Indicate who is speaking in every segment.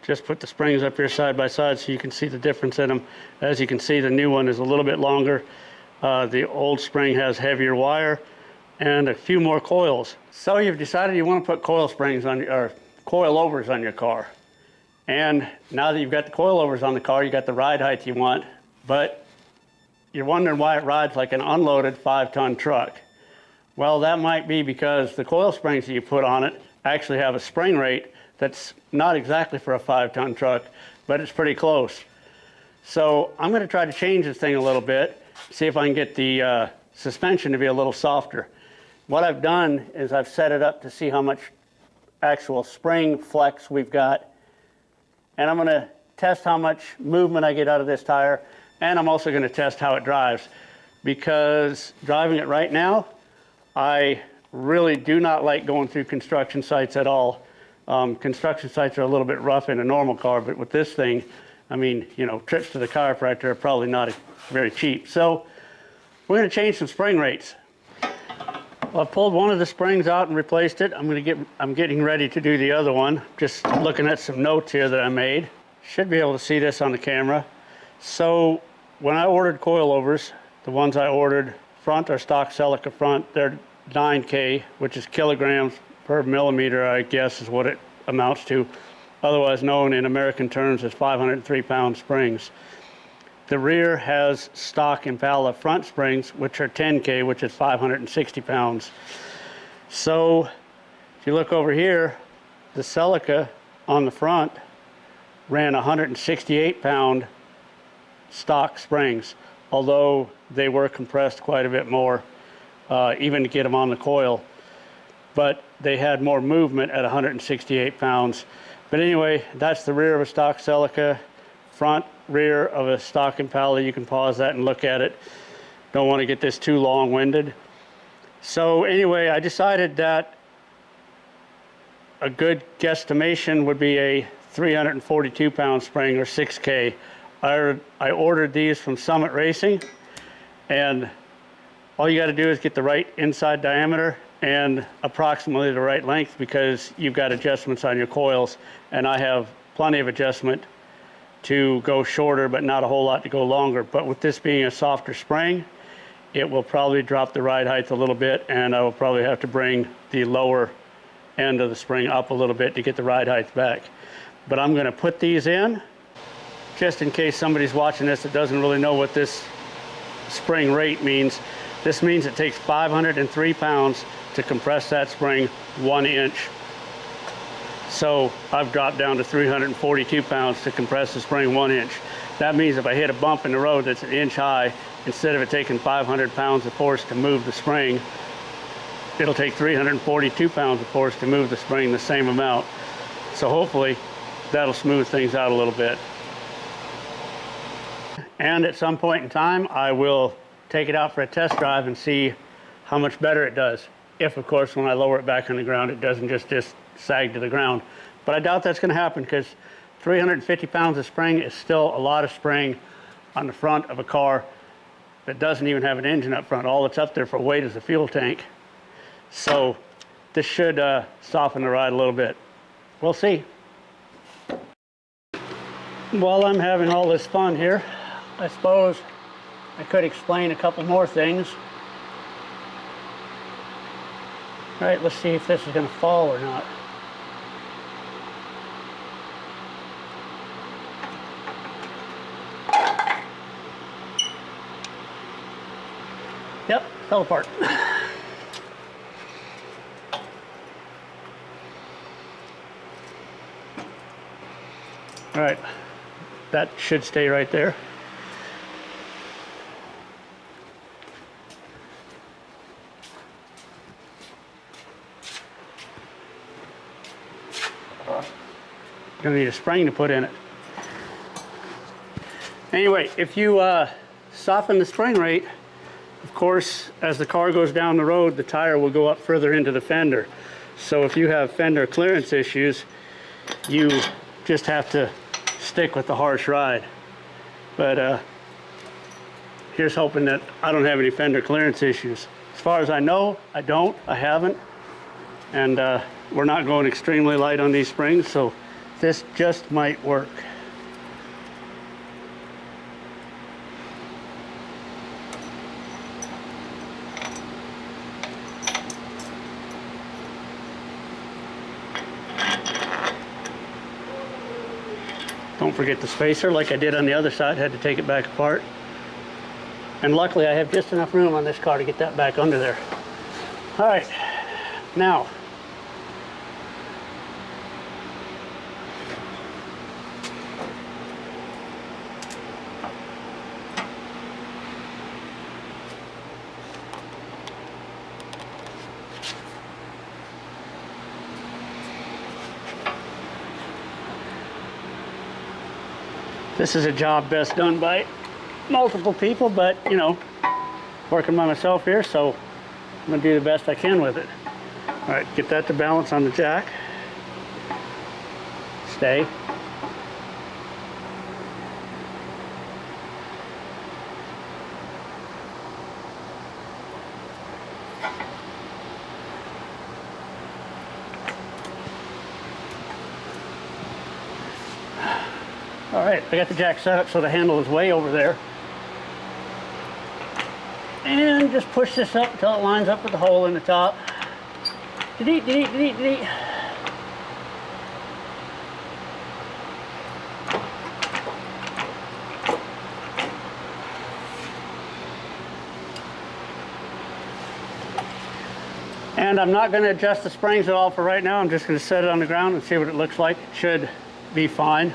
Speaker 1: Just put the springs up here side by side so you can see the difference in them. As you can see, the new one is a little bit longer. The old spring has heavier wire and a few more coils. So you've decided you want to put coil springs on or coilovers on your car. And now that you've got the coilovers on the car, you got the ride height you want, but you're wondering why it rides like an unloaded 5-ton truck. Well, that might be because the coil springs that you put on it actually have a spring rate that's not exactly for a 5-ton truck, but it's pretty close. So I'm going to try to change this thing a little bit, see if I can get the suspension to be a little softer. What I've done is I've set it up to see how much actual spring flex we've got, and I'm going to test how much movement I get out of this tire, and I'm also going to test how it drives, because driving it right now, I really do not like going through construction sites at all. Construction sites are a little bit rough in a normal car, but with this thing, I mean, you know, trips to the chiropractor are probably not very cheap. So we're going to change some spring rates. Well, I've pulled one of the springs out and replaced it. I'm getting ready to do the other one. Just looking at some notes here that I made. Should be able to see this on the camera. So when I ordered coilovers, the ones I ordered front are stock Celica front. They're 9K, which is kilograms per millimeter, I guess is what it amounts to, otherwise known in American terms as 503-pound springs. The rear has stock Impala front springs, which are 10K, which is 560 pounds. So if you look over here, the Celica on the front ran 168-pound stock springs, although they were compressed quite a bit more, even to get them on the coil. But they had more movement at 168 pounds. But anyway, that's the rear of a stock Celica, front rear of a stock Impala. You can pause that and look at it. Don't want to get this too long-winded. So anyway, I decided that a good guesstimation would be a 342-pound spring, or 6K. I ordered these from Summit Racing, and all you got to do is get the right inside diameter and approximately the right length, because you've got adjustments on your coils, and I have plenty of adjustment to go shorter but not a whole lot to go longer. But with this being a softer spring, it will probably drop the ride height a little bit, and I will probably have to bring the lower end of the spring up a little bit to get the ride height back. But I'm going to put these in just in case somebody's watching this that doesn't really know what this spring rate means. This means it takes 503 pounds to compress that spring 1 inch. So I've dropped down to 342 pounds to compress the spring 1 inch. That means if I hit a bump in the road that's 1 inch high, instead of it taking 500 pounds of force to move the spring, it'll take 342 pounds of force to move the spring the same amount. So hopefully that'll smooth things out a little bit. And at some point in time, I will take it out for a test drive and see how much better it does. If, of course, when I lower it back on the ground, it doesn't just sag to the ground. But I doubt that's going to happen, because 350 pounds of spring is still a lot of spring on the front of a car that doesn't even have an engine up front. All that's up there for weight is the fuel tank. So this should soften the ride a little bit. We'll see. While I'm having all this fun here, I suppose I could explain a couple more things. All right, let's see if this is going to fall or not. Yep, fell apart. All right, that should stay right there. Gonna need a spring to put in it. Anyway, if you soften the spring rate, of course, as the car goes down the road, the tire will go up further into the fender. So if you have fender clearance issues, you just have to stick with the harsh ride. But here's hoping that I don't have any fender clearance issues. As far as I know, I don't. I haven't. And we're not going extremely light on these springs, so this just might work. Don't forget the spacer, like I did on the other side. Had to take it back apart. And luckily I have just enough room on this car to get that back under there. All right, now, this is a job best done by multiple people, but you know, working by myself here, so I'm gonna do the best I can with it. All right, get that to balance on the jack. Stay. All right, I got the jack set up so the handle is way over there. And just push this up until it lines up with the hole in the top. Delete, delete, delete, delete. And I'm not going to adjust the springs at all for right now. I'm just going to set it on the ground and see what it looks like. It should be fine.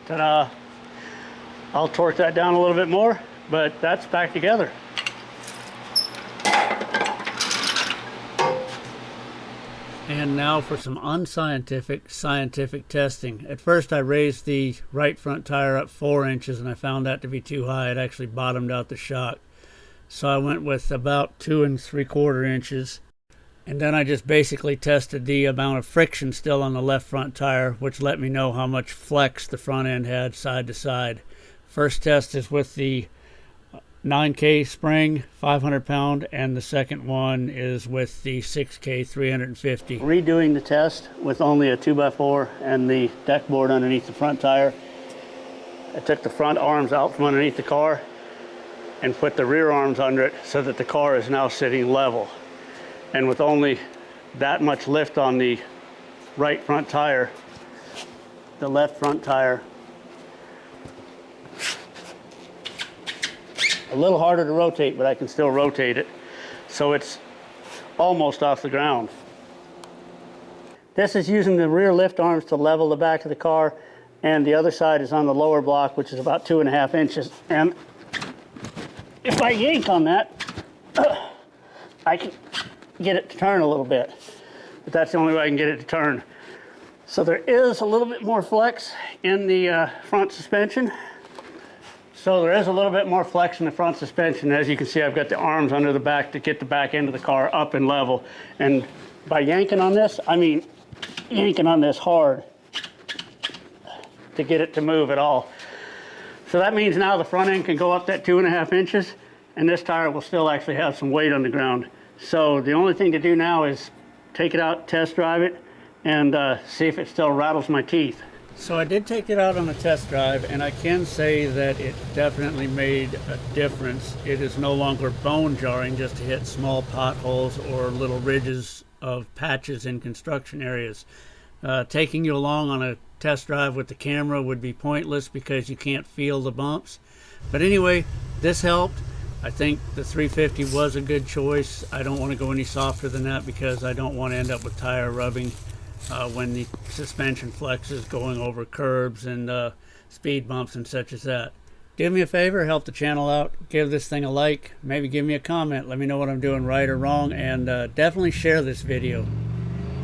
Speaker 1: Ta-da! I'll torque that down a little bit more, but that's back together. And now for some unscientific, scientific testing. At first I raised the right front tire up 4 inches and I found that to be too high. It actually bottomed out the shock. So I went with about 2 3/4 inches. And then I just basically tested the amount of friction still on the left front tire, which let me know how much flex the front end had side to side. First test is with the 9K spring, 500 pound, and the second one is with the 6K 350. Redoing the test with only a 2x4 and the deck board underneath the front tire. I took the front arms out from underneath the car and put the rear arms under it so that the car is now sitting level. And with only that much lift on the right front tire, the left front tire, a little harder to rotate, but I can still rotate it. So it's almost off the ground. This is using the rear lift arms to level the back of the car, and the other side is on the lower block, which is about 2.5 inches. And if I yank on that, I can get it to turn a little bit, but that's the only way I can get it to turn. So there is a little bit more flex in the front suspension. So there is a little bit more flex in the front suspension. As you can see, I've got the arms under the back to get the back end of the car up and level. And by yanking on this, I mean yanking on this hard to get it to move at all. So that means now the front end can go up that 2.5 inches, and this tire will still actually have some weight on the ground. So the only thing to do now is take it out, test drive it, and see if it still rattles my teeth. So I did take it out on a test drive, and I can say that it definitely made a difference. It is no longer bone jarring just to hit small potholes or little ridges of patches in construction areas. Taking you along on a test drive with the camera would be pointless because you can't feel the bumps. But anyway, this helped. I think the 350 was a good choice. I don't want to go any softer than that because I don't want to end up with tire rubbing when the suspension flexes going over curbs and speed bumps and such as that. Do me a favor, help the channel out, give this thing a like, maybe give me a comment, let me know what I'm doing right or wrong, and definitely share this video.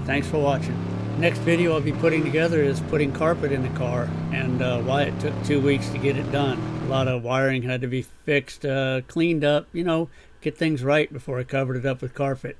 Speaker 1: Thanks for watching. Next video I'll be putting together is putting carpet in the car and why it took 2 weeks to get it done. A lot of wiring had to be fixed, cleaned up, you know, get things right before I covered it up with carpet.